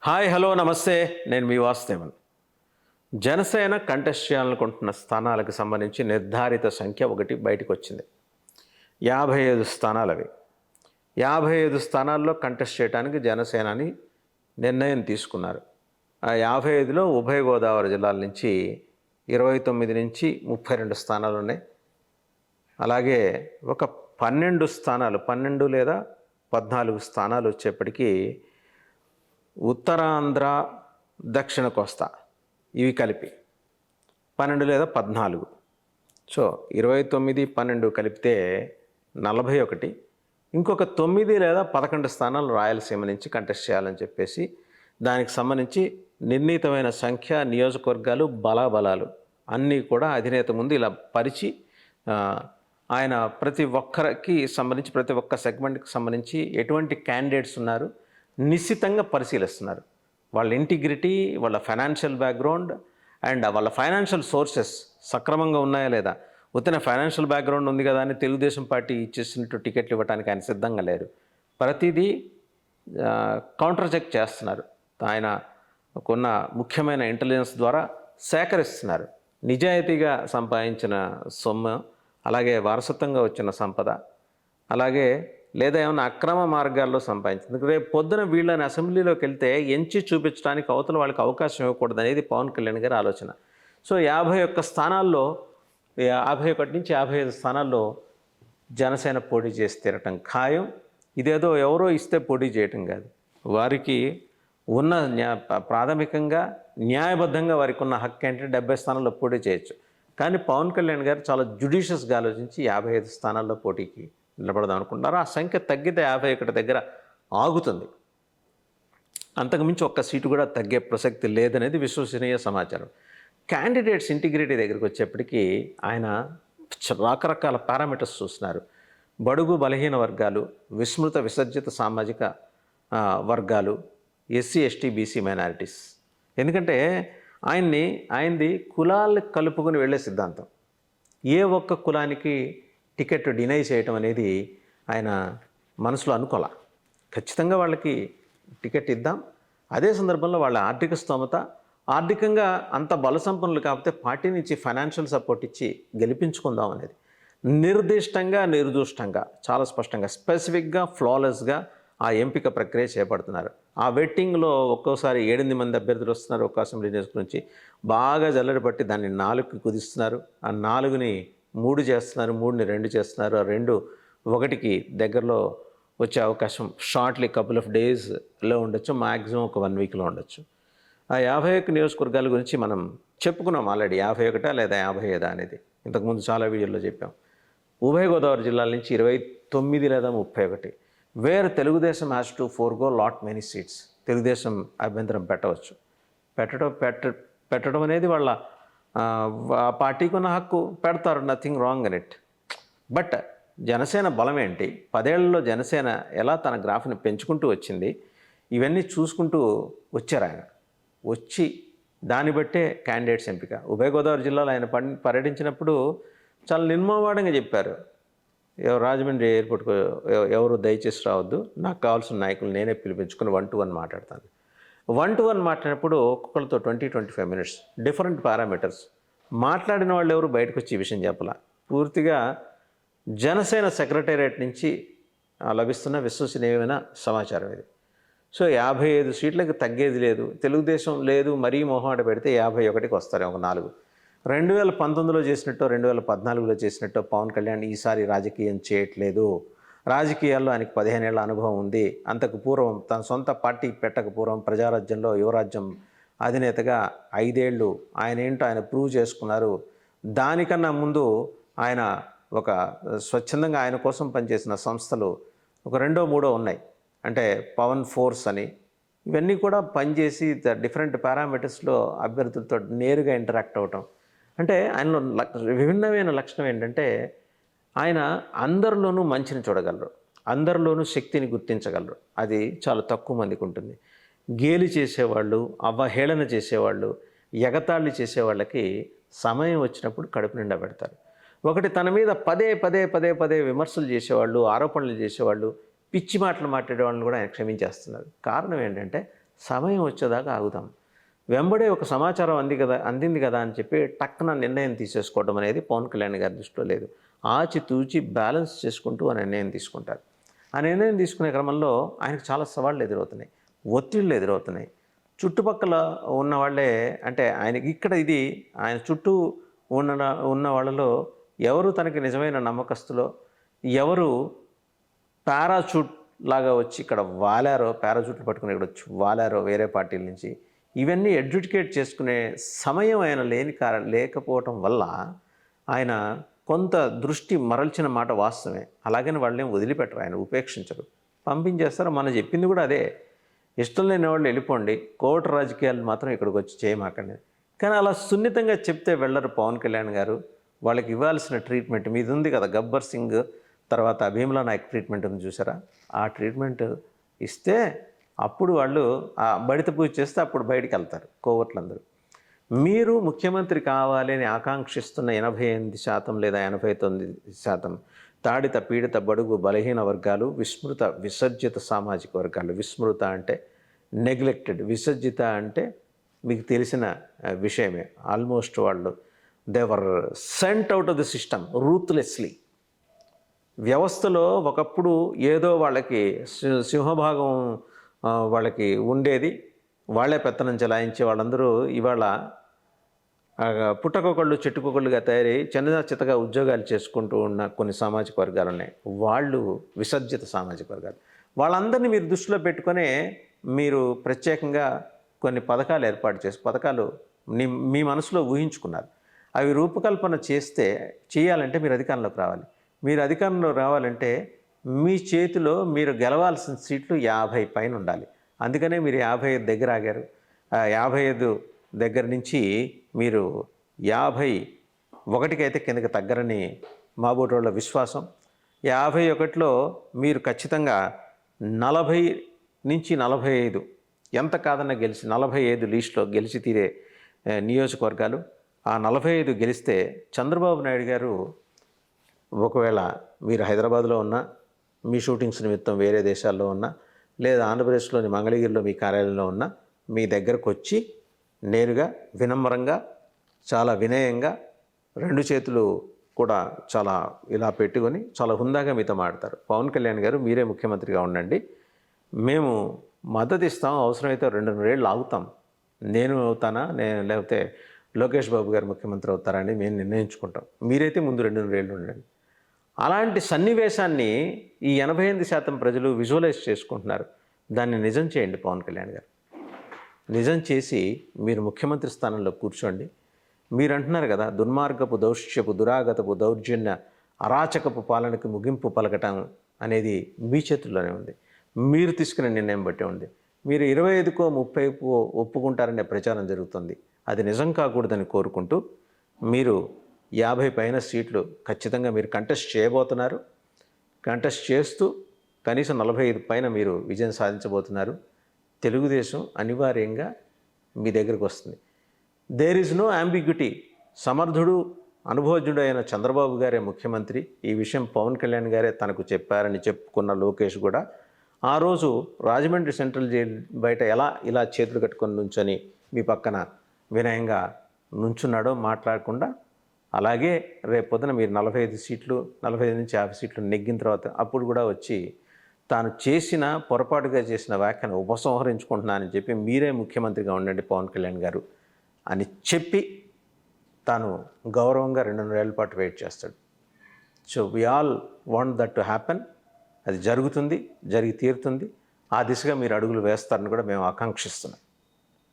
Hi hello నమస్తే. నేను మీ Vasudevan. Janasena contest చేయాలనుకుంటున్న స్థానాలకు సంబంధించి నిర్ధారిత సంఖ్య ఒకటి బయటకు వచ్చింది. 55 స్థానాలు అవి. 55 స్థానాల్లో కంటెస్ట్ చేయడానికి జనసేనని నిర్ణయం తీసుకున్నారు. ఆ 55లో ఉభయ గోదావరి జిల్లాల నుంచి 29 నుంచి 32 స్థానాలు ఉన్నాయి. అలాగే ఒక 12 స్థానాలు 12 లేదా 14 స్థానాలు వచ్చేప్పటికీ ఉత్తరాంధ్ర, దక్షిణ కోస్తా ఇవి కలిపి 12 లేదా 14. సో 29, 12 కలిపితే 41. ఇంకొక 9 లేదా 11 స్థానాలు రాయలసీమ నుంచి కంటెస్ట్ చేయాలని చెప్పేసి దానికి సంబంధించి నిర్ణీతమైన సంఖ్య, నియోజకవర్గాలు, బలాబలాలు అన్నీ కూడా అధినేత ముందు ఇలా పరిచి ఆయన ప్రతి ఒక్కరికి సంబంధించి ప్రతి ఒక్క సెగ్మెంట్కి సంబంధించి ఎటువంటి క్యాండిడేట్స్ ఉన్నారు నిశ్చితంగా పరిశీలిస్తున్నారు. వాళ్ళ ఇంటిగ్రిటీ, వాళ్ళ ఫైనాన్షియల్ బ్యాక్గ్రౌండ్ అండ్ వాళ్ళ ఫైనాన్షియల్ సోర్సెస్ సక్రమంగా ఉన్నాయా లేదా. ఉత్తన ఫైనాన్షియల్ బ్యాక్గ్రౌండ్ ఉంది కదా అని తెలుగుదేశం పార్టీ ఇచ్చేసినట్టు టికెట్లు ఇవ్వడానికి ఆయన సిద్ధంగా లేరు. ప్రతిదీ కౌంటర్ చెక్ చేస్తున్నారు. ఆయన కొన్న ముఖ్యమైన ఇంటెలిజెన్స్ ద్వారా సేకరిస్తున్నారు. నిజాయితీగా సంపాదించిన సొమ్ము, అలాగే వారసత్వంగా వచ్చిన సంపద, అలాగే లేదా ఏమైనా అక్రమ మార్గాల్లో సంపాదించింది. రేపు పొద్దున వీళ్ళని అసెంబ్లీలోకి వెళ్తే ఎంచి చూపించడానికి అవతల వాళ్ళకి అవకాశం ఇవ్వకూడదు అనేది పవన్ కళ్యాణ్ గారి ఆలోచన. సో 51 స్థానాల్లో 51 నుంచి 55 స్థానాల్లో జనసేన పోటీ చేసి తీరటం ఖాయం. ఇదేదో ఎవరో ఇస్తే పోటీ చేయటం కాదు. వారికి ఉన్న ప్రాథమికంగా న్యాయబద్ధంగా వారికి ఉన్న హక్కు ఏంటంటే 70 స్థానాల్లో పోటీ చేయొచ్చు. కానీ పవన్ కళ్యాణ్ గారు చాలా జుడిషియస్గా ఆలోచించి 55 స్థానాల్లో పోటీకి నిలబడదాం అనుకుంటున్నారు. ఆ సంఖ్య తగ్గితే 51 దగ్గర ఆగుతుంది. అంతకుమించి ఒక్క సీటు కూడా తగ్గే ప్రసక్తి లేదనేది విశ్వసనీయ సమాచారం. క్యాండిడేట్స్ ఇంటిగ్రిటీ దగ్గరికి వచ్చేప్పటికీ ఆయన రకరకాల పారామీటర్స్ చూస్తున్నారు. బడుగు బలహీన వర్గాలు, విస్మృత విసర్జిత సామాజిక వర్గాలు, ఎస్సీ ఎస్టీ బీసీ మైనారిటీస్. ఎందుకంటే ఆయనది కులాలు కలుపుకొని వెళ్ళే సిద్ధాంతం. ఏ ఒక్క కులానికి టికెట్ డినై చేయటం అనేది ఆయన మనసులో అనుకోలే. ఖచ్చితంగా వాళ్ళకి టికెట్ ఇద్దాం. అదే సందర్భంలో వాళ్ళ ఆర్థిక స్తోమత, ఆర్థికంగా అంత బలసంపన్నులు కాకపోతే పార్టీ నుంచి ఫైనాన్షియల్ సపోర్ట్ ఇచ్చి గెలిపించుకుందాం అనేది నిర్దిష్టంగా, నిర్దూష్టంగా, చాలా స్పష్టంగా, స్పెసిఫిక్గా, ఫ్లాలెస్గా ఆ ఎంపిక ప్రక్రియ చేపడుతున్నారు. ఆ వెట్టింగ్లో ఒక్కోసారి 8 మంది అభ్యర్థులు వస్తున్నారు. ఒక్క అసెంబ్లీ నియోజకవర్గం నుంచి బాగా జల్లెడ పట్టి దాన్ని 4కి కుదిస్తున్నారు. ఆ 4ని 3 చేస్తున్నారు, 3ని 2 చేస్తున్నారు. ఆ 2 1కి దగ్గరలో వచ్చే అవకాశం షార్ట్లీ కపుల్ ఆఫ్ డేస్లో ఉండొచ్చు, మ్యాక్సిమం ఒక 1 వీక్లో ఉండొచ్చు. ఆ 51 నియోజకవర్గాల గురించి మనం చెప్పుకున్నాం ఆల్రెడీ. 51 లేదా 57 అనేది ఇంతకుముందు చాలా వీడియోల్లో చెప్పాం. ఉభయ గోదావరి జిల్లాల నుంచి 29 లేదా 31. Where Telugu Desam has to forgo lot many seats. Telugu Desam అభ్యంతరం పెట్టవచ్చు. పెట్టడం అనేది వాళ్ళ పార్టీకి ఉన్న హక్కు, పెడతారు, nothing wrong in it. But Janasena బలం ఏంటి, 10 ఏళ్లలో జనసేన ఎలా తన గ్రాఫ్ని పెంచుకుంటూ వచ్చింది, ఇవన్నీ చూసుకుంటూ వచ్చారు ఆయన. వచ్చి దాన్ని బట్టే క్యాండిడేట్స్ ఎంపిక. ఉభయ గోదావరి జిల్లాలో ఆయన పర్యటించినప్పుడు చాలా నిర్మోహమాటంగా చెప్పారు, రాజమండ్రి ఎయిర్పోర్ట్కు ఎవరు దయచేసి రావద్దు, నాకు కావాల్సిన నాయకులు నేనే పిలిపించుకుని 1-to-1 మాట్లాడతాను. 1-to-1 మాట్లాడినప్పుడు ఒక్కొక్కరితో 20-25 మినిట్స్, డిఫరెంట్ పారామీటర్స్ మాట్లాడిన వాళ్ళు ఎవరు బయటకు వచ్చి ఈ విషయం చెప్పాల. పూర్తిగా జనసేన సెక్రటేరియట్ నుంచి లభిస్తున్న విశ్వసనీయమైన సమాచారం ఇది. సో 55 సీట్లకు తగ్గేది లేదు. తెలుగుదేశం లేదు, మరీ మొహమాట పెడితే 51కి వస్తారు, ఒక 4. 2019లో చేసినట్టో 2014లో చేసినట్టో పవన్ కళ్యాణ్ ఈసారి రాజకీయం చేయట్లేదు. రాజకీయాల్లో ఆయనకు 15 ఏళ్ల అనుభవం ఉంది. అంతకు పూర్వం తన సొంత పార్టీ పెట్టక పూర్వం ప్రజారాజ్యంలో యువరాజ్యం అధినేతగా 5 ఏళ్ళు ఆయన ఏంటో ఆయన ప్రూవ్ చేసుకున్నారు. దానికన్నా ముందు ఆయన ఒక స్వచ్ఛందంగా ఆయన కోసం పనిచేసిన సంస్థలు ఒక 2-3 ఉన్నాయి. అంటే పవన్ ఫోర్స్ అని, ఇవన్నీ కూడా పనిచేసి డిఫరెంట్ పారామీటర్స్లో అభ్యర్థులతో నేరుగా ఇంటరాక్ట్ అవ్వటం. అంటే ఆయనలో విభిన్నమైన లక్షణం ఏంటంటే ఆయన అందరిలోనూ మంచిని చూడగలరు, అందరిలోనూ శక్తిని గుర్తించగలరు. అది చాలా తక్కువ మందికి ఉంటుంది. గేలి చేసేవాళ్ళు, అవహేళన చేసేవాళ్ళు, ఎగతాళి చేసేవాళ్ళకి సమయం వచ్చినప్పుడు కడుపు నిండా పెడతారు. ఒకటి తన మీద పదే పదే పదే పదే విమర్శలు చేసేవాళ్ళు, ఆరోపణలు చేసేవాళ్ళు, పిచ్చి మాటలు మాట్లాడే వాళ్ళని కూడా ఆయన క్షమించేస్తున్నారు. కారణం ఏంటంటే సమయం వచ్చేదాకా ఆగుదాం. వెంబడే ఒక సమాచారం అందింది కదా అని చెప్పి టక్కున నిర్ణయం తీసేసుకోవడం అనేది పవన్ కళ్యాణ్ గారి దృష్టిలో లేదు. ఆచితూచి బ్యాలెన్స్ చేసుకుంటూ ఆ నిర్ణయం తీసుకుంటారు. ఆ నిర్ణయం తీసుకునే క్రమంలో ఆయనకు చాలా సవాళ్ళు ఎదురవుతున్నాయి, ఒత్తిళ్ళు ఎదురవుతున్నాయి. చుట్టుపక్కల ఉన్న వాళ్ళే అంటే ఆయనకి ఇక్కడ ఇది ఆయన చుట్టూ ఉన్న వాళ్ళలో ఎవరు తనకి నిజమైన నమ్మకస్తులో, ఎవరు పారాచూట్ లాగా వచ్చి ఇక్కడ వాలారో, పారాచూట్లు పట్టుకుని ఇక్కడ వచ్చి వాలారో వేరే పార్టీల నుంచి, ఇవన్నీ ఎడ్యుకేట్ చేసుకునే సమయం ఆయన లేకపోవటం వల్ల ఆయన కొంత దృష్టి మరల్చిన మాట వాస్తవమే. అలాగని వాళ్ళేం వదిలిపెట్టరు, ఆయన ఉపేక్షించరు, పంపించేస్తారు. మనం చెప్పింది కూడా అదే, ఇష్టం లేని వాళ్ళు వెళ్ళిపోండి, కోర్టు రాజకీయాలు మాత్రం ఇక్కడికి వచ్చి చేయమాకండి. కానీ అలా సున్నితంగా చెప్తే వెళ్ళరు పవన్ కళ్యాణ్ గారు. వాళ్ళకి ఇవ్వాల్సిన ట్రీట్మెంట్ మీది ఉంది కదా, గబ్బర్ సింగ్ తర్వాత భీమ్లా నాయక్ ట్రీట్మెంట్ ఉంది చూసారా, ఆ ట్రీట్మెంట్ ఇస్తే అప్పుడు వాళ్ళు ఆ బడిత పూజ చేస్తే అప్పుడు బయటికి వెళ్తారు కోవట్లందరూ. మీరు ముఖ్యమంత్రి కావాలి అని ఆకాంక్షిస్తున్న 88% లేదా 89% తాడిత పీడిత బడుగు బలహీన వర్గాలు, విసర్జిత సామాజిక వర్గాలు. విస్మృత అంటే నెగ్లెక్టెడ్, విసర్జిత అంటే మీకు తెలిసిన విషయమే. ఆల్మోస్ట్ వాళ్ళు they were sent out of the system ruthlessly. వ్యవస్థలో ఒకప్పుడు ఏదో వాళ్ళకి సింహభాగం వాళ్ళకి ఉండేది, వాళ్ళే పెత్తనం చెలాయించే వాళ్ళందరూ ఇవాళ పుట్టకొకళ్ళు చెట్టుకొకళ్ళుగా తయారై చిన్న చిత్తగా ఉద్యోగాలు చేసుకుంటూ ఉన్న కొన్ని సామాజిక వర్గాలు ఉన్నాయి. వాళ్ళు విసర్జిత సామాజిక వర్గాలు. వాళ్ళందరినీ మీరు దృష్టిలో పెట్టుకొని మీరు ప్రత్యేకంగా కొన్ని పథకాలు ఏర్పాటు చేసి పథకాలు మీ మనసులో ఊహించుకున్నారు. అవి రూపకల్పన చేయాలంటే మీరు అధికారంలోకి రావాలి. మీరు అధికారంలో రావాలంటే మీ చేతిలో మీరు గెలవాల్సిన సీట్లు 50 పైన ఉండాలి. అందుకనే మీరు 55 దగ్గర ఆగారు. 55 దగ్గర నుంచి మీరు 51కైతే కిందకి తగ్గరని మాబోటోళ్ళ విశ్వాసం. 51లో మీరు ఖచ్చితంగా 40 నుంచి 45 ఎంత కాదన్నా గెలిచి 45 లీస్ట్లో గెలిచి తీరే నియోజకవర్గాలు. ఆ 45 గెలిస్తే చంద్రబాబు నాయుడు గారు ఒకవేళ మీరు హైదరాబాద్లో ఉన్నా, మీ షూటింగ్స్ నిమిత్తం వేరే దేశాల్లో ఉన్నా, లేదా ఆంధ్రప్రదేశ్లోని మంగళగిరిలో మీ కార్యాలయంలో ఉన్నా, మీ దగ్గరకు వచ్చి నేరుగా వినమ్రంగా చాలా వినయంగా 2 చేతులు కూడా చాలా ఇలా పెట్టుకొని చాలా హుందాగా మీతో మాట్లాడతారు. పవన్ కళ్యాణ్ గారు మీరే ముఖ్యమంత్రిగా ఉండండి, మేము మద్దతు ఇస్తాం, అవసరమైతే 2 ఏళ్ళు ఆగుతాం, నేను అవుతానా లేకపోతే లోకేష్ బాబు గారు ముఖ్యమంత్రి అవుతారని మేము నిర్ణయించుకుంటాం, మీరైతే ముందు 2 ఏళ్ళు ఉండండి. అలాంటి సన్నివేశాన్ని ఈ 88% ప్రజలు విజువలైజ్ చేసుకుంటున్నారు. దాన్ని నిజం చేయండి పవన్ కళ్యాణ్ గారు. నిజం చేసి మీరు ముఖ్యమంత్రి స్థానంలో కూర్చోండి. మీరు అంటున్నారు కదా, దుర్మార్గపు దౌష్యపు దురాగతపు దౌర్జన్య అరాచకపు పాలనకి ముగింపు పలకటం అనేది మీ చేతుల్లోనే ఉంది. మీరు తీసుకునే నిర్ణయం బట్టి ఉంది. మీరు 25కో 30కో ఒప్పుకుంటారనే ప్రచారం జరుగుతుంది. అది నిజం కాకూడదని కోరుకుంటూ మీరు 50 పైన సీట్లు ఖచ్చితంగా మీరు కంటెస్ట్ చేయబోతున్నారు. కంటెస్ట్ చేస్తూ కనీసం 45 పైన మీరు విజయం సాధించబోతున్నారు. తెలుగుదేశం అనివార్యంగా మీ దగ్గరికి వస్తుంది. There is no ambiguity. సమర్థుడు అనుభవజ్ఞుడు అయిన చంద్రబాబు గారే ముఖ్యమంత్రి. ఈ విషయం పవన్ కళ్యాణ్ గారే తనకు చెప్పారని చెప్పుకున్న లోకేష్ కూడా ఆ రోజు రాజమండ్రి సెంట్రల్ జైలు బయట ఇలా చేతులు కట్టుకొని నుంచొని మీ పక్కన వినయంగా నుంచున్నాడో మాట్లాడకుండా, అలాగే రేపొద్దున మీరు 45 సీట్లు 45 నుంచి 50 సీట్లు నెగ్గిన తర్వాత అప్పుడు కూడా వచ్చి తాను పొరపాటుగా చేసిన వ్యాఖ్యను ఉపసంహరించుకుంటున్నానని చెప్పి మీరే ముఖ్యమంత్రిగా ఉండండి పవన్ కళ్యాణ్ గారు అని చెప్పి తాను గౌరవంగా 2 ఏళ్ల పాటు వెయిట్ చేస్తాడు. So we all want that to happen. అది జరుగుతుంది, జరిగి తీరుతుంది. ఆ దిశగా మీరు అడుగులు వేస్తారని కూడా మేము ఆకాంక్షిస్తున్నాం.